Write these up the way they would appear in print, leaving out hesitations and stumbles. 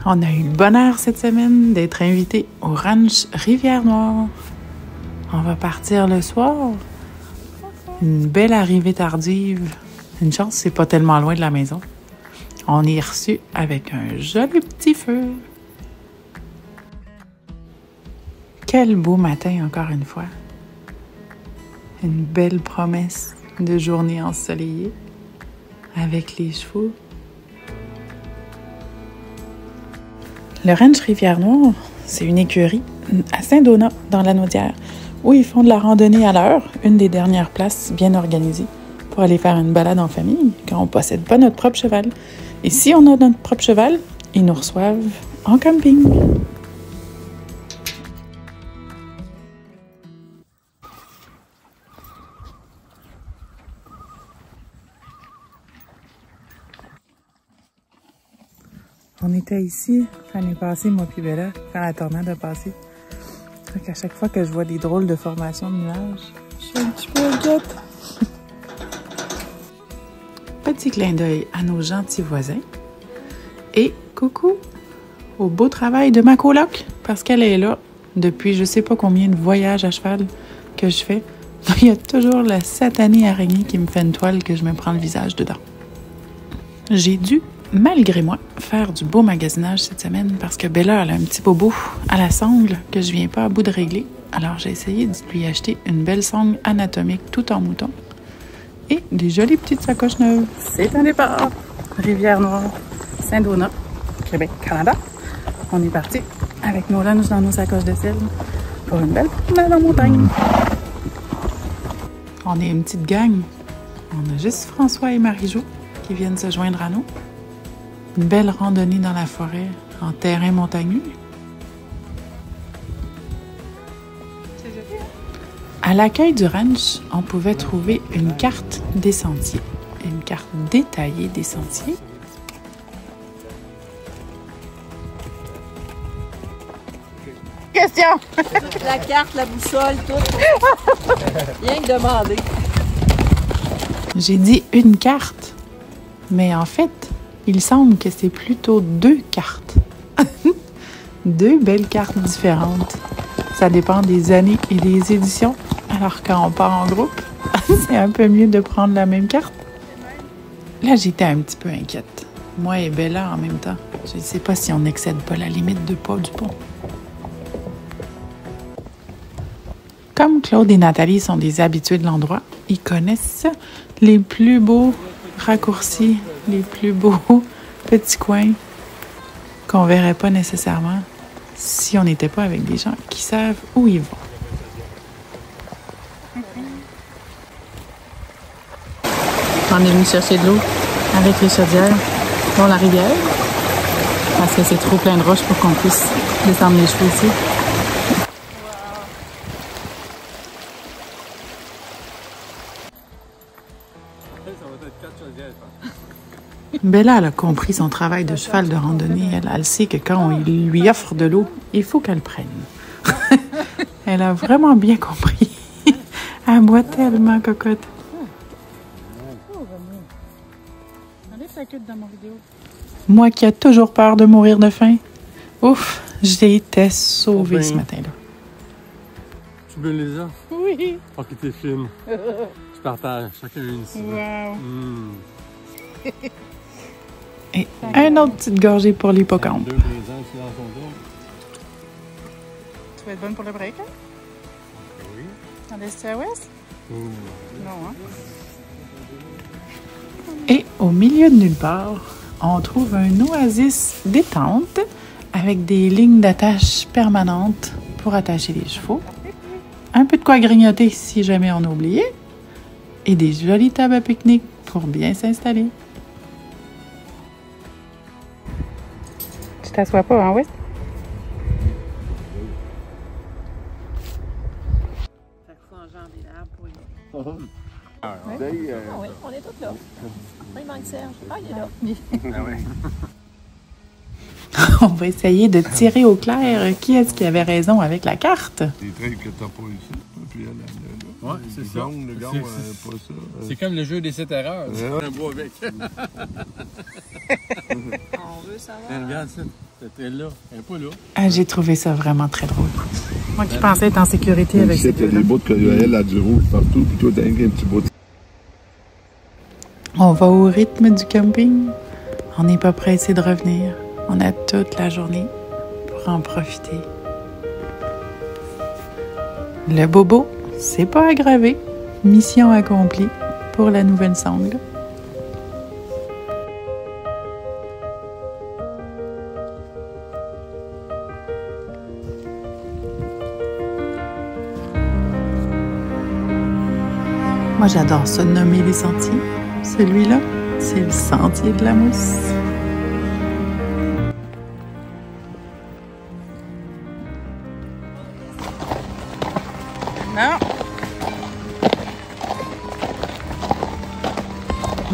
On a eu le bonheur cette semaine d'être invité au ranch Rivière-Noire. On va partir le soir. Une belle arrivée tardive. Une chance, c'est pas tellement loin de la maison. On est reçu avec un joli petit feu. Quel beau matin encore une fois. Une belle promesse de journée ensoleillée avec les chevaux. Le ranch Rivière-Noire, c'est une écurie à Saint-Donat, dans la Naudière, où ils font de la randonnée à l'heure, une des dernières places bien organisées pour aller faire une balade en famille quand on ne possède pas notre propre cheval. Et si on a notre propre cheval, ils nous reçoivent en camping. On était ici l'année passée, moi puis Bella, quand la tornade a passé. Fait qu'à chaque fois que je vois des drôles de formations de nuages, je suis un petit peu inquiète. Petit clin d'œil à nos gentils voisins. Et coucou au beau travail de ma coloc, parce qu'elle est là depuis je sais pas combien de voyages à cheval que je fais. Il y a toujours la satanée araignée qui me fait une toile que je me prends le visage dedans. J'ai dû, malgré moi, faire du beau magasinage cette semaine parce que Bella elle a un petit bobo à la sangle que je viens pas à bout de régler. Alors j'ai essayé de lui acheter une belle sangle anatomique tout en mouton et des jolies petites sacoches neuves. C'est un départ. Rivière-Noire, Saint-Donat, Québec, Canada. On est parti avec nos lunchs dans nos sacoches de sel pour une belle promenade en montagne. On est une petite gang. On a juste François et Marie-Jo qui viennent se joindre à nous. Une belle randonnée dans la forêt, en terrain montagneux. À l'accueil du ranch, on pouvait trouver une carte des sentiers, une carte détaillée des sentiers. Question! La carte, la boussole, tout. Rien que demander. J'ai dit une carte, mais en fait, il semble que c'est plutôt 2 cartes. 2 belles cartes différentes. Ça dépend des années et des éditions. Alors quand on part en groupe, c'est un peu mieux de prendre la même carte. Là, j'étais un petit peu inquiète. Moi et Bella en même temps. Je ne sais pas si on n'excède pas la limite de poids du pont. Comme Claude et Nathalie sont des habitués de l'endroit, ils connaissent les plus beaux raccourcis, les plus beaux petits coins qu'on verrait pas nécessairement si on n'était pas avec des gens qui savent où ils vont. On est venu chercher de l'eau avec les chaudières dans la rivière parce que c'est trop plein de roches pour qu'on puisse descendre les chevaux ici. Bella elle a compris son travail de cheval de randonnée. Elle sait que quand on lui offre de l'eau, il faut qu'elle prenne. Elle a vraiment bien compris. Elle boit tellement, cocotte. Moi qui ai toujours peur de mourir de faim. Ouf, j'ai été sauvée ce matin-là. Tu veux les as? Oui. Ok, t'es fine. Je partage, chacun une ici. Wow. Et une autre petite gorgée pour l'hippocampe. 2 présents ici dans son dos. Tu vas être bonne pour le break, hein? Oui. En est à ouest? Non, hein? Et au milieu de nulle part, on trouve un oasis détente avec des lignes d'attache permanentes pour attacher les chevaux. Un peu de quoi grignoter si jamais on a oublié. Et des jolies tables à pique-nique pour bien s'installer. Tu t'assois pas, hein, West? Chaque fois en janvier, l'arbre pour lui. Oui, on est tous là. Il manque Serge. Ah, il est là. Ah ouais. On va essayer de tirer au clair qui est-ce qui avait raison avec la carte. Les trails que t'as pas ici, puis elle là. Ouais, c'est ça. Le gang, pas ça. C'est comme le jeu des 7 erreurs. Un bois avec. On veut savoir. Regarde ça. C'était là. Elle n'est pas là. Ah, j'ai trouvé ça vraiment très drôle. Moi qui pensais être en sécurité avec ça. Il y a des bouts que elle a du rouge partout, puis toi, t'as un petit bout. On va au rythme du camping. On n'est pas pressé de revenir. On a toute la journée pour en profiter. Le bobo, c'est pas aggravé. Mission accomplie pour la nouvelle sangle. Moi, j'adore ça nommer les sentiers. Celui-là, c'est le sentier de la mousse. Non.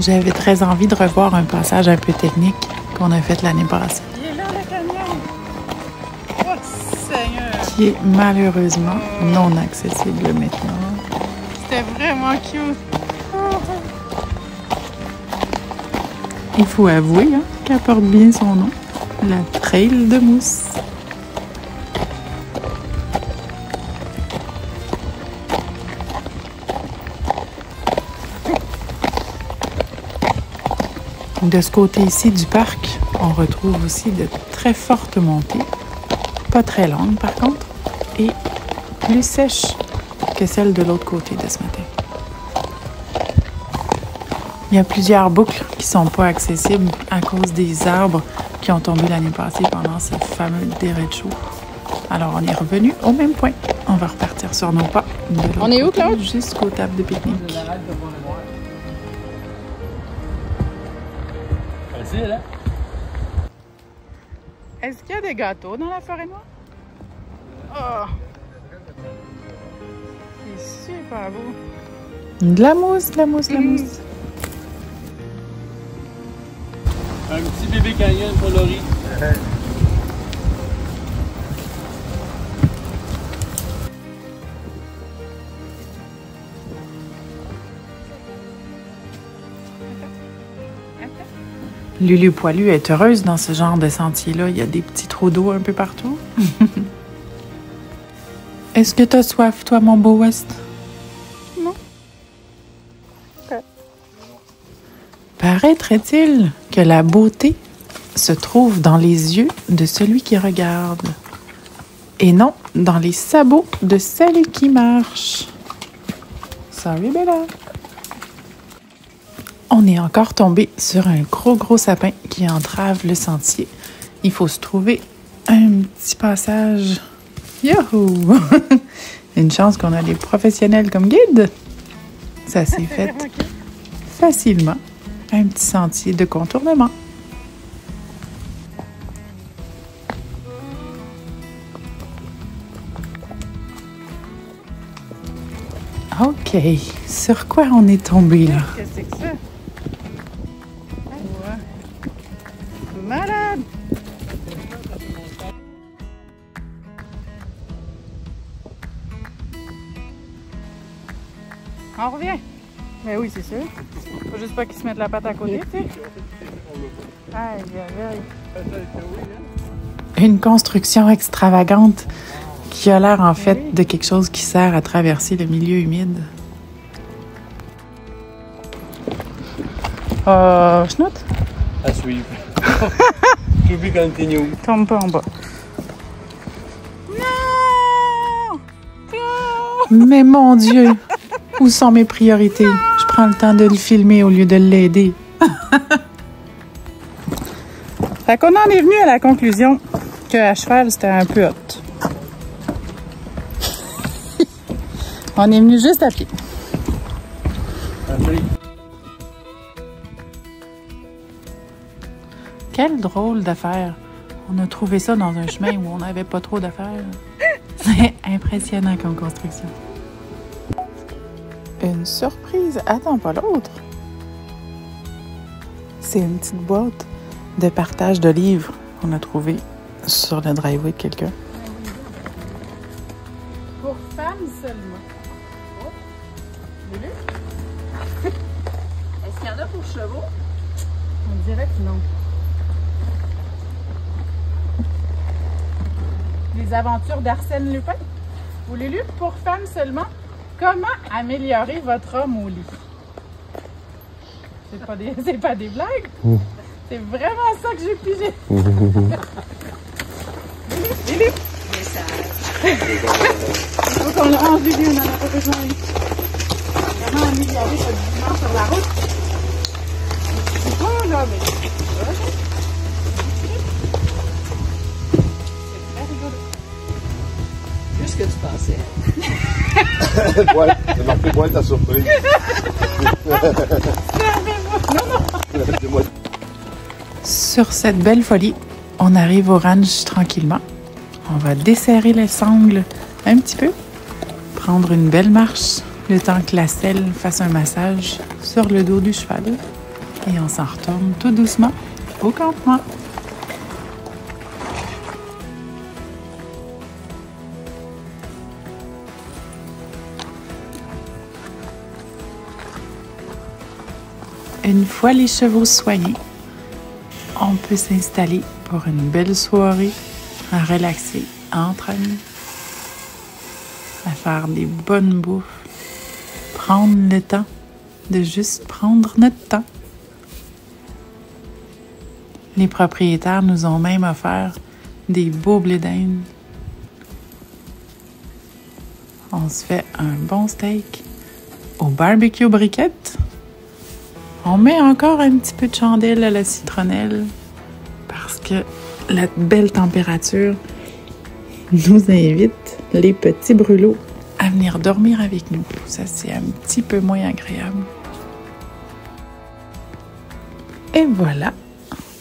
J'avais très envie de revoir un passage un peu technique qu'on a fait l'année passée. Il est là, le canyon! Oh, Seigneur! Qui est malheureusement non accessible maintenant. C'était vraiment cute! Il faut avouer qu'elle porte bien son nom, la Trail de Mousse. De ce côté-ci du parc, on retrouve aussi de très fortes montées, pas très longues par contre, et plus sèches que celles de l'autre côté de ce matin. Il y a plusieurs boucles qui sont pas accessibles à cause des arbres qui ont tombé l'année passée pendant ce fameux derecho. Alors on est revenu au même point. On va repartir sur nos pas. On est où, Claude? Jusqu'aux tables de pique-nique. Facile, hein? Est-ce qu'il y a des gâteaux dans la forêt noire? Oh! C'est super beau! De la mousse, de la mousse, de la mousse. Un petit bébé canyon coloré. Lulu Poilu est heureuse dans ce genre de sentier-là. Il y a des petits trous d'eau un peu partout. Est-ce que t'as soif, toi, mon beau West? Non. Okay. Paraîtrait-il que la beauté se trouve dans les yeux de celui qui regarde et non dans les sabots de celle qui marche. Sorry, Bella. On est encore tombé sur un gros sapin qui entrave le sentier. Il faut se trouver un petit passage. Youhou! Une chance qu'on a des professionnels comme guide. Ça s'est fait facilement. Un petit sentier de contournement. OK. Sur quoi on est tombé, là? Qu'est-ce que c'est que ça? Ouais. Malade! On revient. Mais oui, c'est sûr. Faut juste pas qu'ils se mettent la patte à côté, tu sais. Aïe, aïe, aïe. Une construction extravagante qui a l'air en fait de quelque chose qui sert à traverser le milieu humide. Schnout? À suivre. To be continue. Tombe pas en bas. Non! Mais mon Dieu! Où sont mes priorités? Je prends le temps de le filmer au lieu de l'aider. Fait qu'on en est venu à la conclusion qu'à cheval, c'était un peu hot. On est venu juste à pied. Quelle drôle d'affaire. On a trouvé ça dans un chemin où on n'avait pas trop d'affaires. C'est impressionnant comme construction. Une surprise attend pas l'autre. C'est une petite boîte de partage de livres qu'on a trouvé sur le driveway de quelqu'un. Pour femmes seulement. Oh. Lulu? Est-ce qu'il y en a pour chevaux? On dirait que non. aventures d'Arsène Lupin. Vous l'avez lu pour femmes seulement. Comment améliorer votre homme au lit? C'est pas des blagues. C'est vraiment ça que j'ai pigé. Lily. Il faut qu'on le range, Lily, on n'en a pas besoin. Vraiment améliorer votre vivant sur la route. C'est pas là, mais c'est très rigolo. Plus que tu pensais. Ouais, j'ai marqué moi ta surprise. Non. Sur cette belle folie, on arrive au ranch tranquillement. On va desserrer les sangles un petit peu, prendre une belle marche, le temps que la selle fasse un massage sur le dos du cheval. Et on s'en retourne tout doucement au campement. Une fois les chevaux soignés, on peut s'installer pour une belle soirée à relaxer entre amis, à faire des bonnes bouffes, prendre le temps de juste prendre notre temps. Les propriétaires nous ont même offert des beaux blés d'Inde. On se fait un bon steak au barbecue briquette. On met encore un petit peu de chandelle à la citronnelle parce que la belle température nous invite, les petits brûlots, à venir dormir avec nous. Ça, c'est un petit peu moins agréable. Et voilà,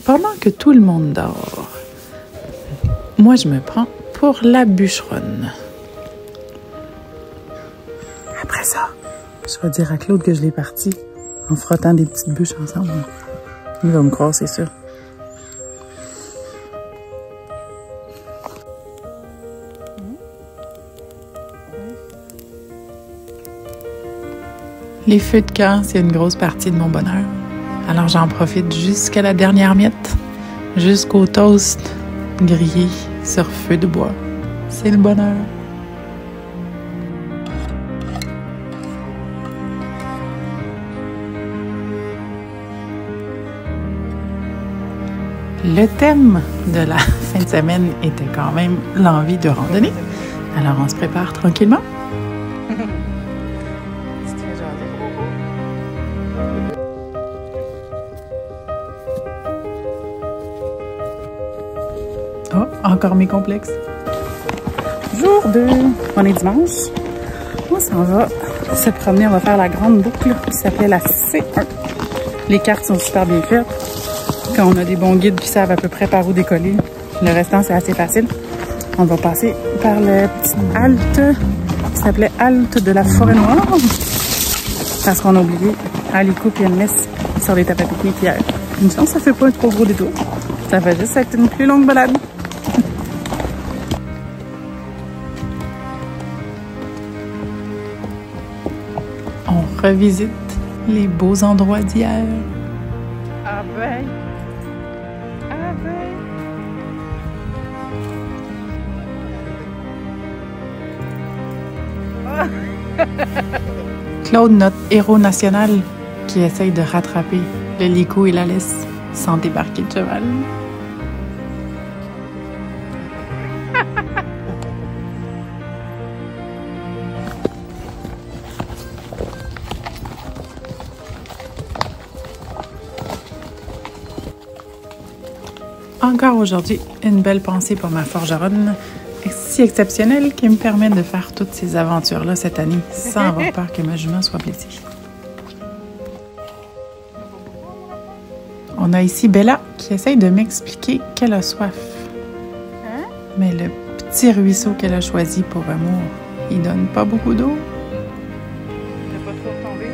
pendant que tout le monde dort, moi, je me prends pour la bûcheronne. Après ça, je vais dire à Claude que je l'ai parti en frottant des petites bûches ensemble. Il va me croire, c'est sûr. Les feux de camp, c'est une grosse partie de mon bonheur. Alors j'en profite jusqu'à la dernière miette, jusqu'au toast grillé sur feu de bois. C'est le bonheur. Le thème de la fin de semaine était quand même l'envie de randonnée. Alors on se prépare tranquillement. Oh, encore mes complexes. Jour 2, on est dimanche. On s'en va se promener, on va faire la grande boucle qui s'appelait la C1. Les cartes sont super bien faites. Quand on a des bons guides qui savent à peu près par où décoller, le restant c'est assez facile. On va passer par la petite halte qui s'appelait Halte de la Forêt Noire. Parce qu'on a oublié à les couper une messe sur les tapettes pique-nique hier. Une chance, ça fait pas un trop gros détour. Ça va juste être une plus longue balade. On revisite les beaux endroits d'hier. Ah ben. Ah ben. Claude, notre héros national, qui essaye de rattraper le licou et la laisse sans débarquer de cheval. Encore aujourd'hui, une belle pensée pour ma forgeronne, si exceptionnelle, qui me permet de faire toutes ces aventures-là cette année sans avoir peur que ma jument soit blessée. On a ici Bella qui essaye de m'expliquer qu'elle a soif. Hein? Mais le petit ruisseau qu'elle a choisi pour amour, il donne pas beaucoup d'eau. T'as pas trop tombé.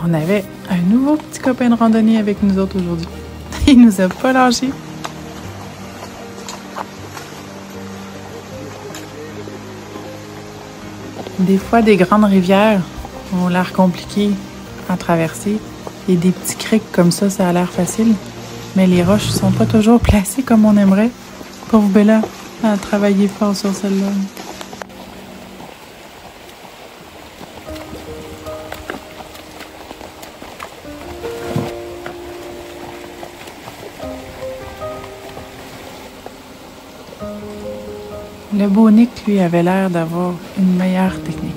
On avait un nouveau petit copain de randonnée avec nous autres aujourd'hui. Il nous a pas lâchés. Des fois, des grandes rivières ont l'air compliquées à traverser. Et des petits criques comme ça a l'air facile. Mais les roches sont pas toujours placées comme on aimerait. Pauvre Bella a travaillé fort sur celle-là. Le beau Nick, lui, avait l'air d'avoir une meilleure technique.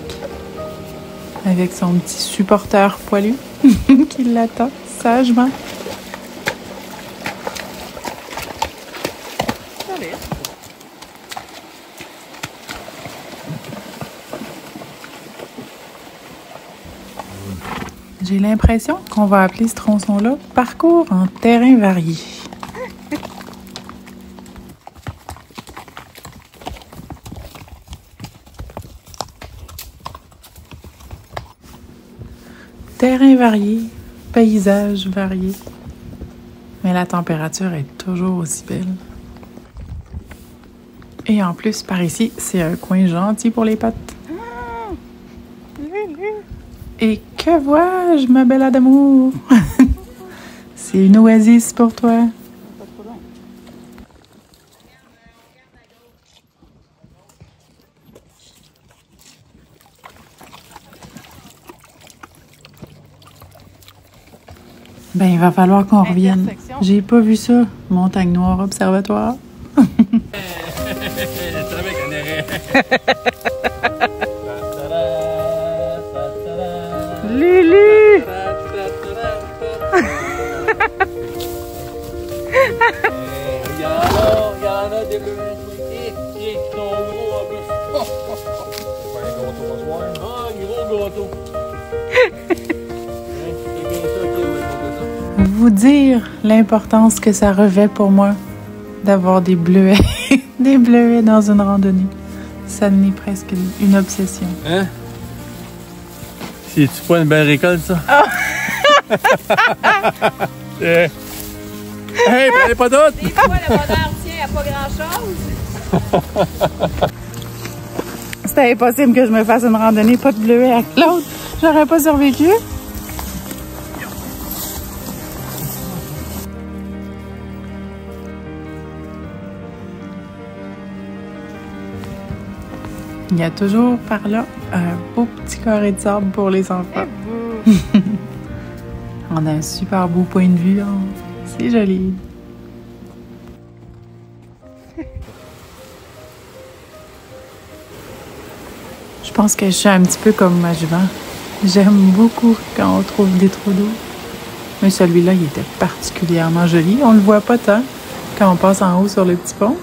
Avec son petit supporteur poilu qui l'attend sagement. J'ai l'impression qu'on va appeler ce tronçon-là « Parcours en terrain varié ». Terrain varié, paysage varié. Mais la température est toujours aussi belle. Et en plus, par ici, c'est un coin gentil pour les pattes. Et que vois-je, ma belle d'amour? C'est une oasis pour toi. Ben, il va falloir qu'on revienne. J'ai pas vu ça, Montagne Noire Observatoire. Lulu! Il y en a des bleus qui sont gros en plus. Un gâteau ce soir. Ah, un gros gâteau. Vous dire l'importance que ça revêt pour moi d'avoir des bleuets, des bleuets dans une randonnée. Ça n'est presque une obsession. Hein? C'est-tu pas une belle récolte, ça? Oh. Hey, prenez pas toutes! Des fois, le bonheur tient à pas grand-chose. C'était impossible que je me fasse une randonnée pas de bleuets avec l'autre. J'aurais pas survécu. Il y a toujours par là un beau petit carré de sable pour les enfants. On a un super beau point de vue. Hein? C'est joli. Je pense que je suis un petit peu comme ma jument. J'aime beaucoup quand on trouve des trous d'eau. Mais celui-là, il était particulièrement joli. On le voit pas tant quand on passe en haut sur le petit pont.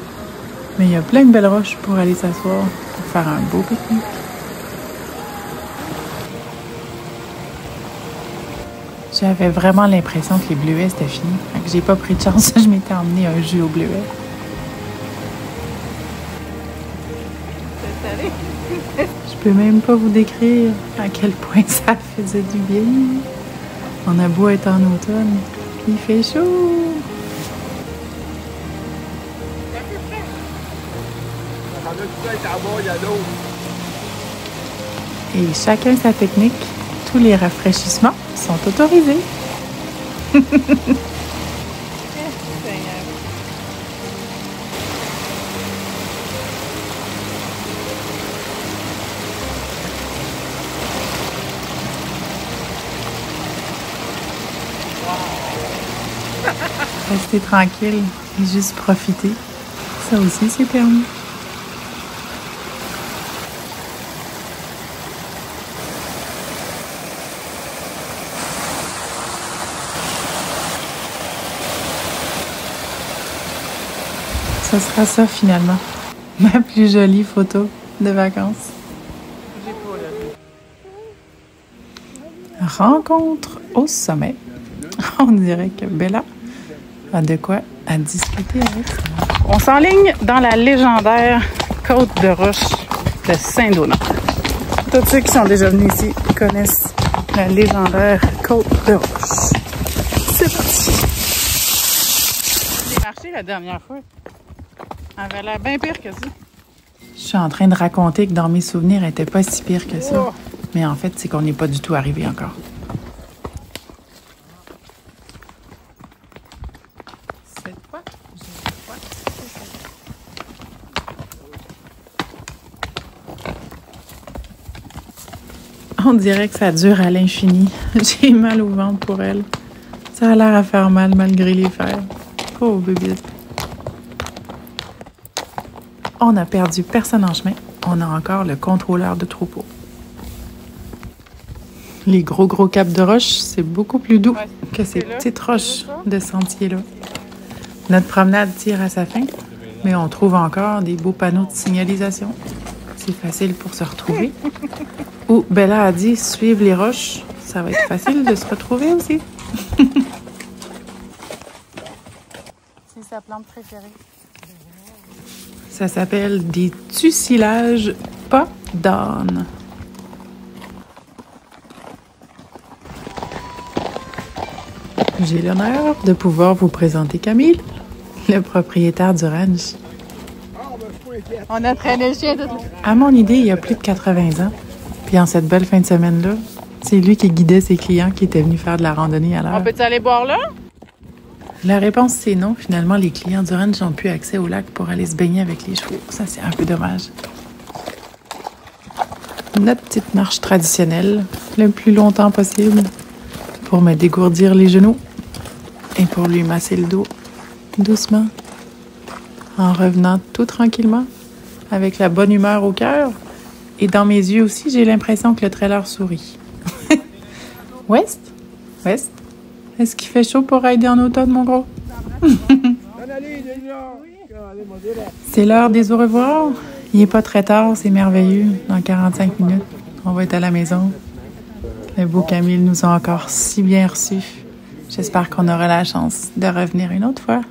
Mais il y a plein de belles roches pour aller s'asseoir, pour faire un beau pique-nique. J'avais vraiment l'impression que les bleuets, c'était fini. Fait que j'ai pas pris de chance. Je m'étais emmené un jus au bleuet. Je peux même pas vous décrire à quel point ça faisait du bien. On a beau être en automne, il fait chaud. Et chacun sa technique. Tous les rafraîchissements sont autorisés. Rester tranquille et juste profiter. Ça aussi, c'est permis. Ce sera ça finalement. Ma plus jolie photo de vacances. Rencontre au sommet. On dirait que Bella a de quoi à discuter avec ça. On s'enligne dans la légendaire côte de roche de Saint-Donat. Tous ceux qui sont déjà venus ici connaissent La légendaire côte de roche. C'est parti! J'ai marché la dernière fois. Elle avait l'air bien pire que ça. Je suis en train de raconter que dans mes souvenirs, elle était pas si pire que ça. Oh. Mais en fait, c'est qu'on n'est pas du tout arrivé encore. Cette fois, on dirait que ça dure à l'infini. J'ai mal au ventre pour elle. Ça a l'air à faire mal malgré les fers. Pauvre bébite. On a perdu personne en chemin. On a encore le contrôleur de troupeau. Les gros caps de roche, c'est beaucoup plus doux que ces petites roches de sentier-là. Notre promenade tire à sa fin, mais on trouve encore des beaux panneaux de signalisation. C'est facile pour se retrouver. Ou Bella a dit suivre les roches. Ça va être facile de se retrouver aussi. C'est sa plante préférée. Ça s'appelle des tussilages pas d'âne. J'ai l'honneur de pouvoir vous présenter Camille, le propriétaire du ranch. On a traîné le chien toute la... À mon idée, il y a plus de 80 ans. Puis en cette belle fin de semaine-là, c'est lui qui guidait ses clients qui étaient venus faire de la randonnée à l'heure. On peut-tu aller boire là? La réponse, c'est non. Finalement, les clients du ranch n'ont plus accès au lac pour aller se baigner avec les chevaux. Ça, c'est un peu dommage. Notre petite marche traditionnelle, le plus longtemps possible, pour me dégourdir les genoux et pour lui masser le dos, doucement, en revenant tout tranquillement, avec la bonne humeur au cœur. Et dans mes yeux aussi, j'ai l'impression que le trailer sourit. West? West? Est-ce qu'il fait chaud pour rider en automne, mon gros? C'est l'heure des au revoir. Il n'est pas très tard, c'est merveilleux. Dans 45 minutes, on va être à la maison. Le beau Camille nous a encore si bien reçus. J'espère qu'on aura la chance de revenir une autre fois.